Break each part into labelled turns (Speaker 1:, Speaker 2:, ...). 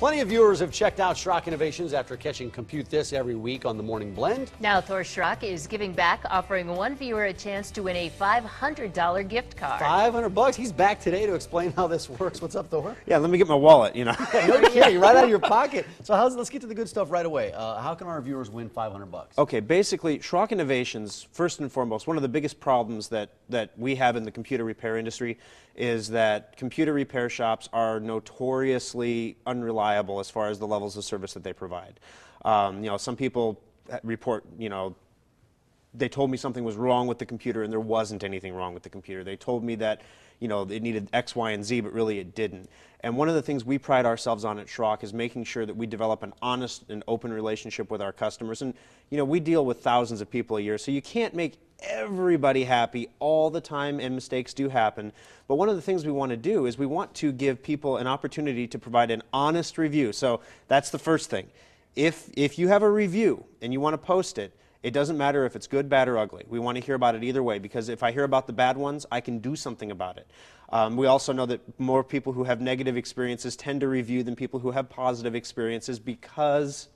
Speaker 1: Plenty of viewers have checked out Schrock Innovations after catching Compute This every week on the Morning Blend.
Speaker 2: Now Thor Schrock is giving back, offering one viewer a chance to win a $500 gift card.
Speaker 1: $500. He's back today to explain how this works. What's up, Thor?
Speaker 3: Yeah, let me get my wallet, you know.
Speaker 1: No kidding, right out of your pocket. So let's get to the good stuff right away. How can our viewers win $500?
Speaker 3: Okay, basically, Schrock Innovations, first and foremost, one of the biggest problems that we have in the computer repair industry is that computer repair shops are notoriously unreliable as far as the levels of service that they provide. You know, some people report, you know, they told me something was wrong with the computer and there wasn't anything wrong with the computer. They told me that, you know, it needed X, Y, and Z, but really it didn't. And one of the things we pride ourselves on at Schrock is making sure that we develop an honest and open relationship with our customers. And, you know, we deal with thousands of people a year, so you can't make everybody happy all the time, and mistakes do happen. But one of the things we want to do is we want to give people an opportunity to provide an honest review. So that's the first thing. If you have a review and you want to post it, it doesn't matter if it's good, bad, or ugly. We want to hear about it either way, because if I hear about the bad ones, I can do something about it. We also know that more people who have negative experiences tend to review than people who have positive experiences, because,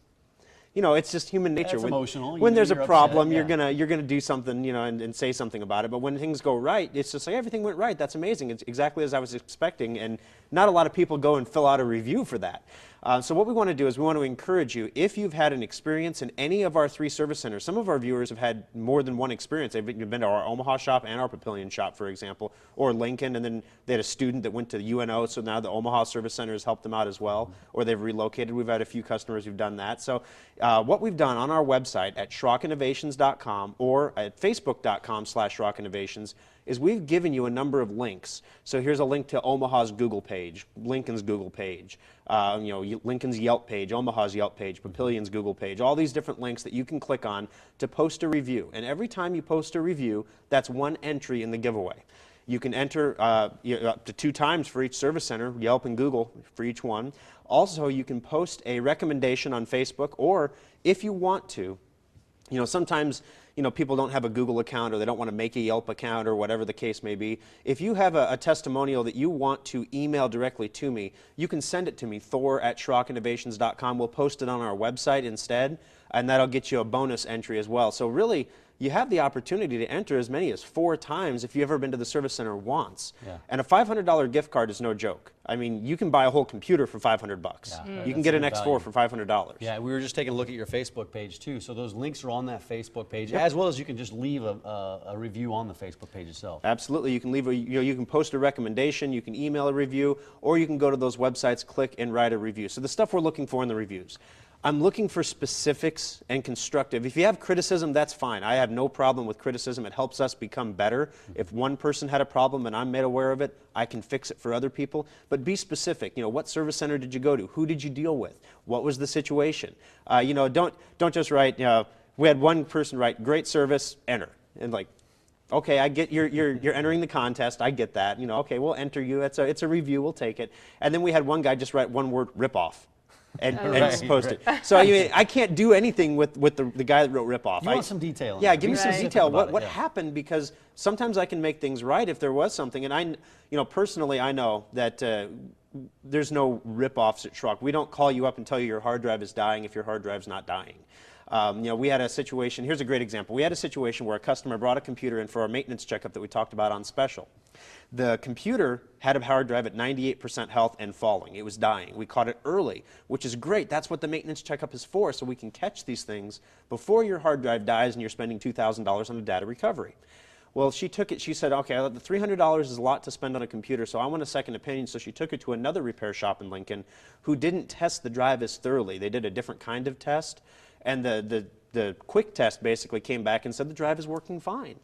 Speaker 3: you know, it's just human nature.
Speaker 1: It's emotional.
Speaker 3: When there's a problem,
Speaker 1: upset,
Speaker 3: you're gonna do something, you know, and say something about it. But when things go right, it's just like everything went right. That's amazing. It's exactly as I was expecting, and not a lot of people go and fill out a review for that. So what we want to do is we want to encourage you, if you've had an experience in any of our 3 service centers. Some of our viewers have had more than one experience. They've been to our Omaha shop and our Papillion shop, for example, or Lincoln, and then they had a student that went to the UNO, so now the Omaha service center has helped them out as well, or they've relocated. We've had a few customers who've done that. So what we've done on our website at SchrockInnovations.com or at Facebook.com/SchrockInnovations is we've given you a number of links. So here's a link to Omaha's Google page, Lincoln's Google page, you know, Lincoln's Yelp page, Omaha's Yelp page, Papillion's Google page, all these different links that you can click on to post a review. And every time you post a review, that's one entry in the giveaway. You can enter up to 2 times for each service center, Yelp and Google for each one. Also, you can post a recommendation on Facebook, or if you want to, you know, sometimes, you know, people don't have a Google account or they don't want to make a Yelp account or whatever the case may be. If you have a testimonial that you want to email directly to me, you can send it to me, Thor@SchrockInnovations.com. We'll post it on our website instead, and that'll get you a bonus entry as well. So really, you have the opportunity to enter as many as 4 times if you've ever been to the service center once.
Speaker 1: Yeah.
Speaker 3: And a $500 gift card is no joke. I mean, you can buy a whole computer for $500.
Speaker 1: Yeah,
Speaker 3: you can get an X4 for $500.
Speaker 1: Yeah, we were just taking a look at your Facebook page too. So those links are on that Facebook page, as well as you can just leave a review on the Facebook page itself.
Speaker 3: Absolutely, you can leave you can post a recommendation, you can email a review, or you can go to those websites, click, and write a review. So the stuff we're looking for in the reviews. I'm looking for specifics and constructive. If you have criticism, that's fine. I have no problem with criticism. It helps us become better. If one person had a problem and I'm made aware of it, I can fix it for other people. But be specific. You know, what service center did you go to? Who did you deal with? What was the situation? You know, don't just write. You know, we had one person write, "Great service, enter," and like, okay, I get you're entering the contest. I get that. You know, okay, we'll enter you. It's a review. We'll take it. And then we had one guy just write one word, "rip off." And post it. So I can't do anything with the guy that wrote rip off.
Speaker 1: You want some detail.
Speaker 3: Yeah, give me some detail. What
Speaker 1: yeah.
Speaker 3: happened? Because sometimes I can make things right if there was something. And you know, personally, I know that there's no rip offs at Schrock. We don't call you up and tell you your hard drive is dying if your hard drive's not dying. You know, we had a situation. Here's a great example. We had a situation where a customer brought a computer in for our maintenance checkup that we talked about on special. The computer had a hard drive at 98% health and falling. It was dying. We caught it early, which is great. That's what the maintenance checkup is for, so we can catch these things before your hard drive dies and you're spending $2,000 on a data recovery. Well, she took it, she said, okay, the $300 is a lot to spend on a computer, so I want a second opinion. So she took it to another repair shop in Lincoln who didn't test the drive as thoroughly. They did a different kind of test, and the quick test basically came back and said the drive is working fine.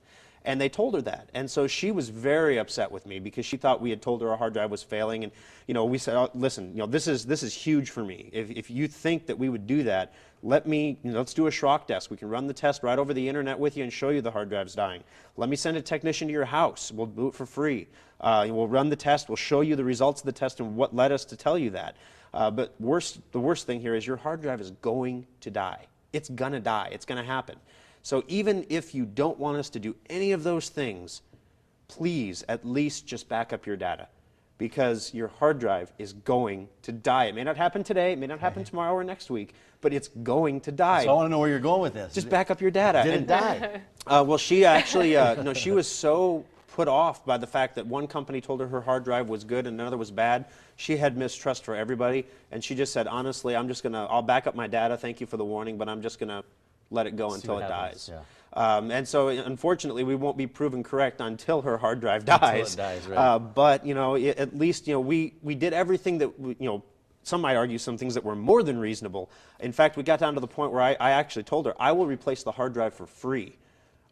Speaker 3: And they told her that. And so she was very upset with me because she thought we had told her our hard drive was failing. And, you know, we said, oh, listen, you know, this is huge for me. If you think that we would do that, let's do a Schrock desk. We can run the test right over the internet with you and show you the hard drive's dying. Let me send a technician to your house. We'll do it for free. We'll run the test. We'll show you the results of the test and what led us to tell you that. But the worst thing here is your hard drive is going to die. It's gonna die. It's gonna happen. So even if you don't want us to do any of those things, please at least just back up your data. because your hard drive is going to die. It may not happen today, it may not happen tomorrow or next week, but it's going to die.
Speaker 1: So I want to know where you're going with this.
Speaker 3: Just back up your data.
Speaker 1: Did it die?
Speaker 3: Well, she actually, no, she was so put off by the fact that one company told her hard drive was good and another was bad. She had mistrust for everybody, and she just said, honestly, I'll back up my data, thank you for the warning, but I'm just going to let it go until it dies.
Speaker 1: Yeah.
Speaker 3: And so, unfortunately, we won't be proven correct until her hard drive dies.
Speaker 1: Until it dies, right.
Speaker 3: But, you know, at least, you know, we did everything that, you know, some might argue some things that were more than reasonable. In fact, we got down to the point where I actually told her, I will replace the hard drive for free.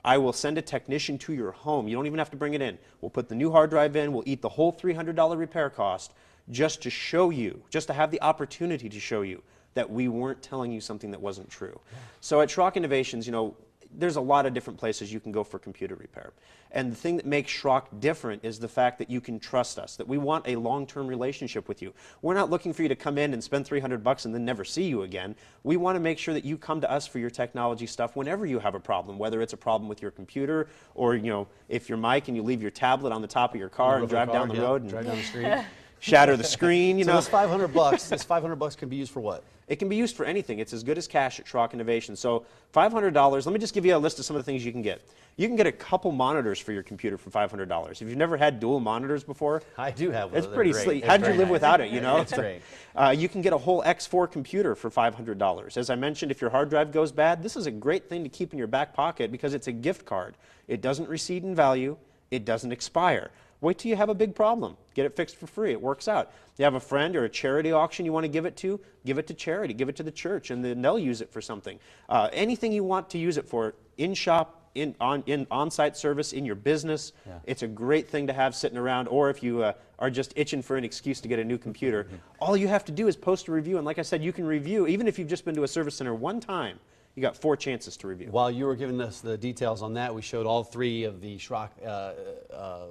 Speaker 3: I will send a technician to your home. You don't even have to bring it in. We'll put the new hard drive in. We'll eat the whole $300 repair cost just to show you, just to have the opportunity to show you that we weren't telling you something that wasn't true. So at Schrock Innovations, you know, there's a lot of different places you can go for computer repair. And the thing that makes Schrock different is the fact that you can trust us, that we want a long-term relationship with you. We're not looking for you to come in and spend $300 and then never see you again. We want to make sure that you come to us for your technology stuff whenever you have a problem, whether it's a problem with your computer or, you know, if you're Mike and you leave your tablet on the top of your car and drive down the road and
Speaker 1: drive down the street.
Speaker 3: shatter the screen, you know.
Speaker 1: So this $500, this $500 can be used for what?
Speaker 3: It can be used for anything. It's as good as cash at Schrock Innovations. So $500, let me just give you a list of some of the things you can get. You can get a couple monitors for your computer for $500. If you've never had dual monitors before,
Speaker 1: I do have one.
Speaker 3: it's pretty sweet. How'd you live without it, you know?
Speaker 1: It's great.
Speaker 3: You can get a whole X4 computer for $500. As I mentioned, if your hard drive goes bad, this is a great thing to keep in your back pocket because it's a gift card. It doesn't recede in value. It doesn't expire. Wait till you have a big problem. Get it fixed for free. It works out. You have a friend or a charity auction you want to give it to charity. Give it to the church, and then they'll use it for something. Anything you want to use it for, in shop, in on-site service, in your business, it's a great thing to have sitting around. Or if you are just itching for an excuse to get a new computer, all you have to do is post a review. And like I said, you can review, even if you've just been to a service center one time, you got 4 chances to review.
Speaker 1: While you were giving us the details on that, we showed all 3 of the Schrock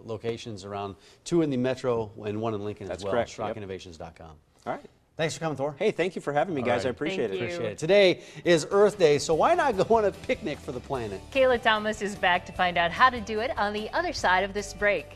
Speaker 1: locations around, 2 in the Metro and 1 in Lincoln as well.
Speaker 3: That's correct.
Speaker 1: SchrockInnovations.com.
Speaker 3: All right.
Speaker 1: Thanks for coming, Thor.
Speaker 3: Hey, thank you for having me, guys.
Speaker 1: right.
Speaker 3: I appreciate
Speaker 2: Thank
Speaker 3: it.
Speaker 2: you.
Speaker 1: Appreciate it. Today is Earth Day, so why not go on a picnic for the planet?
Speaker 2: Kayla Thomas is back to find out how to do it on the other side of this break.